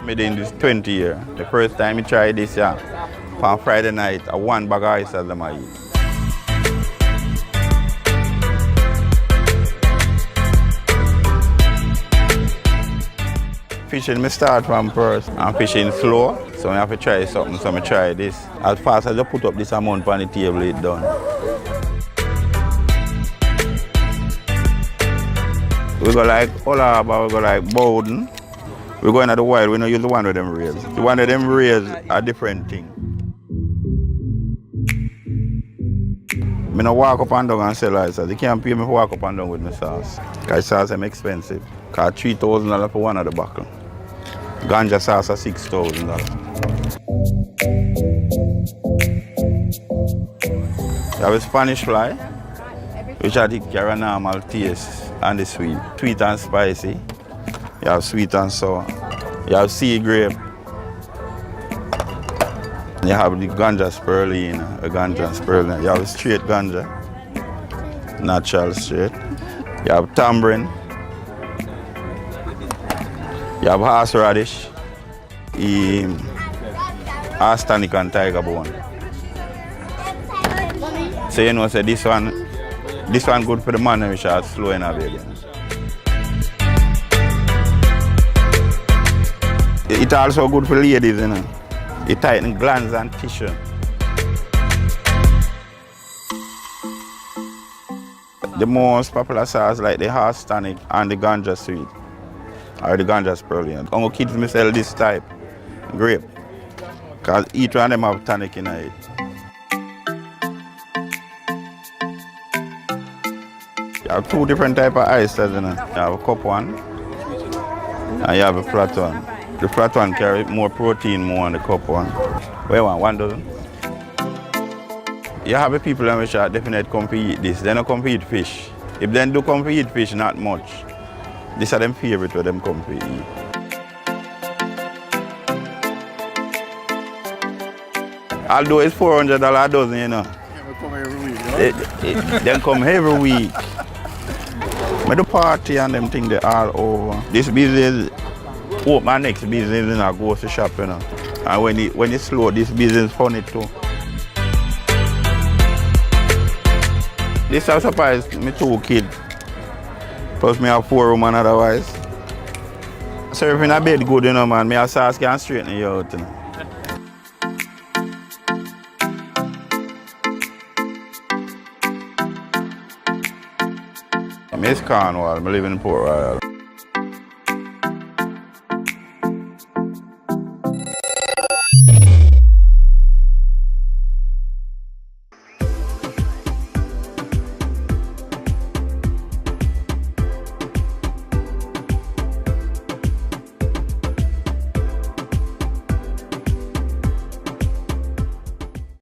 Me doing this 20 years. The first time I tried this, on Friday night, a one bag of oysters them I eat. Fishing, me start from first. I'm fishing slow, so I have to try something, so I try this. As fast as I put up this amount on the table, it's done. We go like Olaba, we go like Bowden. We go into the wild, we don't use the one with them rails. The one with them rails are a different thing. I don't walk up and down and sell oysters. You can't pay me to walk up and down with my sauce. Because sauce is expensive. Because $3,000 for one of the buckle. Ganja sauce is $6,000. You have a Spanish fly, which I think carry a normal taste and the sweet. Sweet and spicy. You have sweet and sour. You have sea grape. You have the ganja spirulina, a ganja spirulina. You have straight ganja, natural straight. You have tamarind. You have horseradish, arsenic and tiger bone. So you know, say this one good for the man which are slow in a baby. It's also good for ladies, you know. It tightens glands and tissue. The most popular sauce like the arsenic and the ganja sweet. Or the ganja spirulina. Our kids may sell this type, grape. Because each one of them have tonic in it. You have two different types of oysters, you know. You have a cup one and you have a flat one. The flat one carries more protein more than the cup one. What you want, 1 dozen? You have the people which are definitely come to eat this. They don't come to eat fish. If they do come to eat fish, not much. These are them favorite where them come to eat. Although it's $400 a dozen, you know. They come every week, They come every week. But the party and them thing they all over. This business, hope my next business is not go to shop, you know. And when it's slow, this business funny too. This house surprised me 2 kids. Plus me have 4 women otherwise. So if you're in a bed good, you know, man, me a sauce can straighten you out, you know. I'm Cornwall, I live in Port Royal.